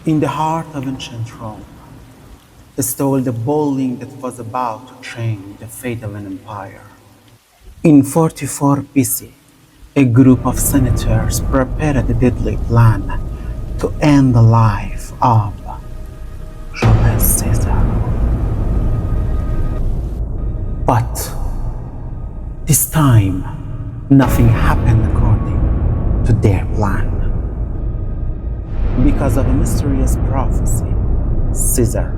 In the heart of ancient Rome, stole the bowling that was about to change the fate of an empire. In 44 BC, a group of senators prepared a deadly plan to end the life of Julius Caesar. But this time, nothing happened according to their plan. Because of a mysterious prophecy, Caesar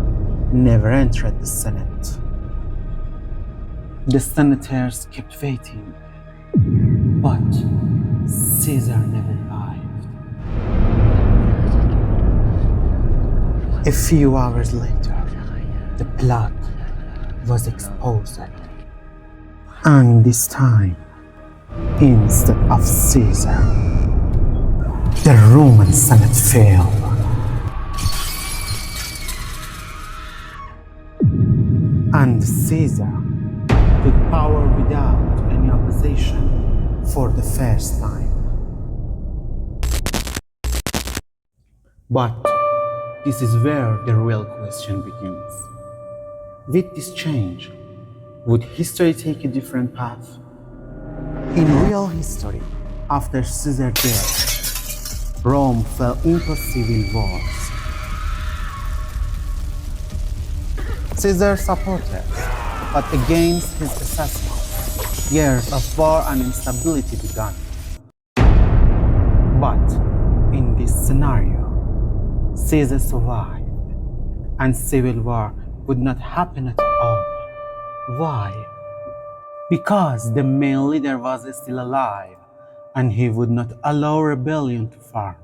never entered the Senate. The senators kept waiting, but Caesar never arrived. A few hours later, the plot was exposed. And this time, instead of Caesar, the Roman Senate fell. And Caesar took power without any opposition for the first time. But this is where the real question begins. With this change, would history take a different path? In real history, after Caesar's death, Rome fell into civil wars. Caesar supported, but against his assassins, years of war and instability began. But in this scenario, Caesar survived, and civil war would not happen at all. Why? Because the main leader was still alive, and he would not allow rebellion to form,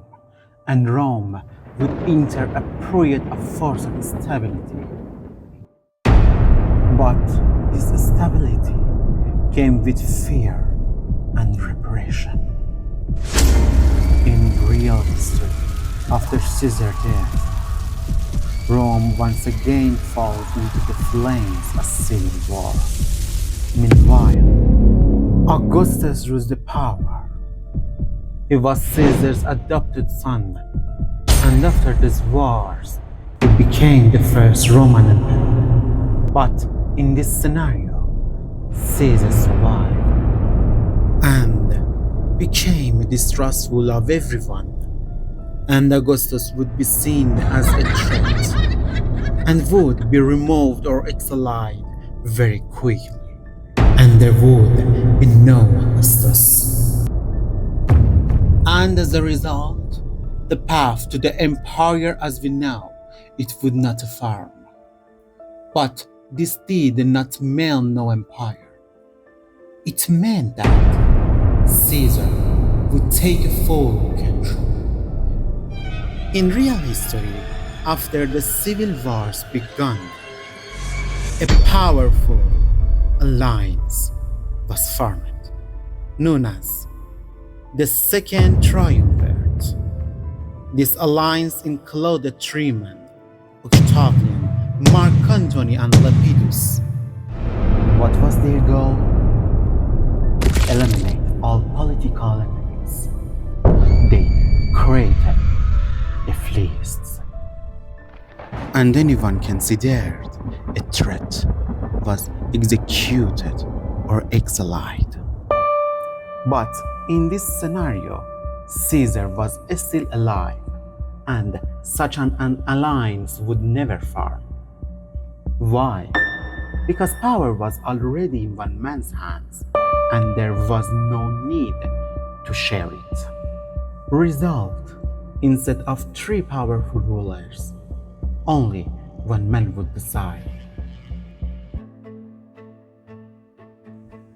and Rome would enter a period of forced stability. But this stability came with fear and repression. In real history, after Caesar's death, Rome once again falls into the flames of civil war. Meanwhile, Augustus rose to power. He was Caesar's adopted son, and after these wars, he became the first Roman emperor. But in this scenario, Caesar survived and became distrustful of everyone, and Augustus would be seen as a threat and would be removed or exiled very quickly, and there would be no Augustus. And as a result, the path to the empire as we know it would not form. But this did not mean no empire. It meant that Caesar would take full control. In real history, after the civil wars began, a powerful alliance was formed, known as the Second Triumvirate. This alliance included three men: Octavian, Mark Antony, and Lepidus. What was their goal? Eliminate all political enemies. They created the fleets. And anyone considered a threat was executed or exiled. But in this scenario, Caesar was still alive, and such an alliance would never form. Why? Because power was already in one man's hands, and there was no need to share it. Result: instead of three powerful rulers, only one man would decide.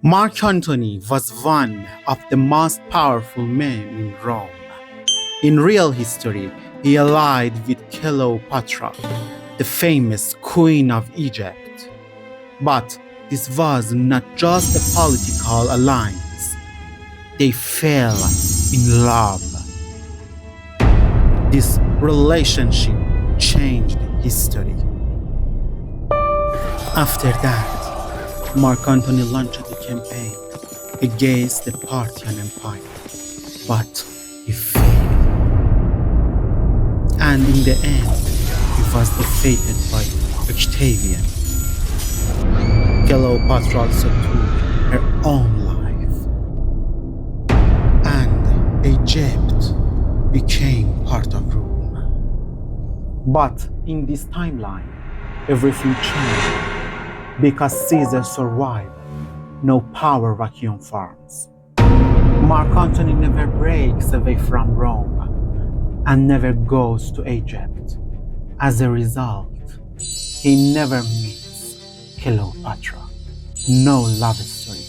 Mark Antony was one of the most powerful men in Rome. In real history, he allied with Cleopatra, the famous Queen of Egypt. But this was not just a political alliance. They fell in love. This relationship changed history. After that, Mark Antony launched a campaign against the Parthian Empire, but he failed. and in the end, he was defeated by Octavian. Cleopatra also took her own life, and Egypt became part of Rome. But in this timeline, everything changed because Caesar survived. No power vacuum forms. Mark Antony never breaks away from Rome and never goes to Egypt. As a result, he never meets Cleopatra. No love story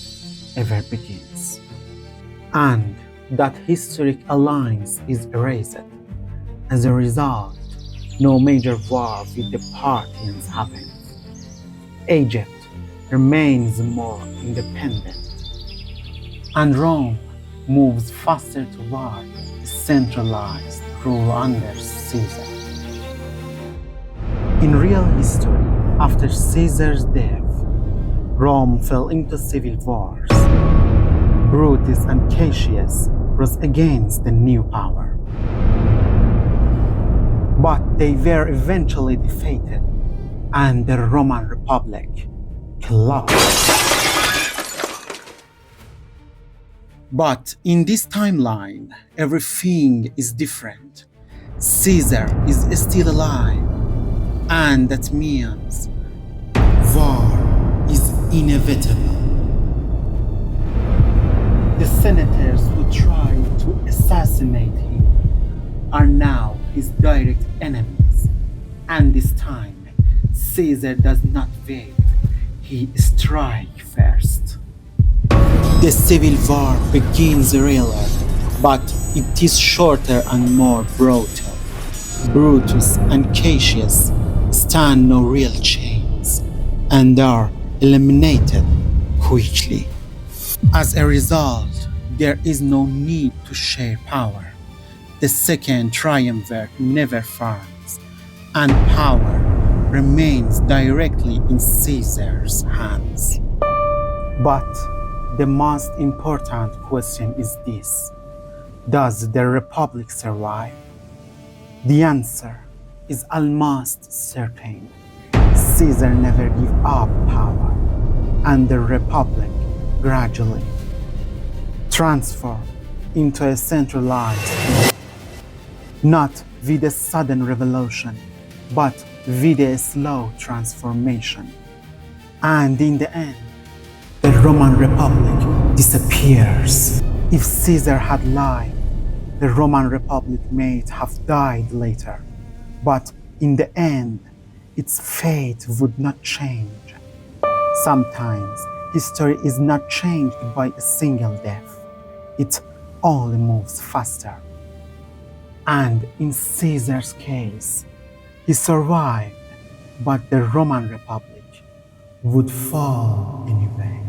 ever begins. And that historic alliance is erased. As a result, no major war with the Parthians happens. Egypt remains more independent, and Rome moves faster toward centralized rule under Caesar. In real history, after Caesar's death, Rome fell into civil wars. Brutus and Cassius rose against the new power. But they were eventually defeated, and the Roman Republic collapsed. But in this timeline, everything is different. Caesar is still alive, and that means war is inevitable. The senators who tried to assassinate him are now his direct enemies, and this time Caesar does not wait, he strikes first. The civil war begins earlier, but it is shorter and more brutal. Brutus and Cassius stand no real chance and are eliminated quickly. As a result, there is no need to share power. The second triumvirate never forms, and power remains directly in Caesar's hands. But the most important question is this: does the Republic survive? The answer is almost certain. Caesar never gave up power, and the Republic gradually transformed into a centralized rule. Not with a sudden revolution, but with a slow transformation. And in the end, the Roman Republic disappears. If Caesar had lived, the Roman Republic may have died later, but in the end, its fate would not change. Sometimes history is not changed by a single death. It only moves faster. And in Caesar's case, he survived, but the Roman Republic would fall anyway.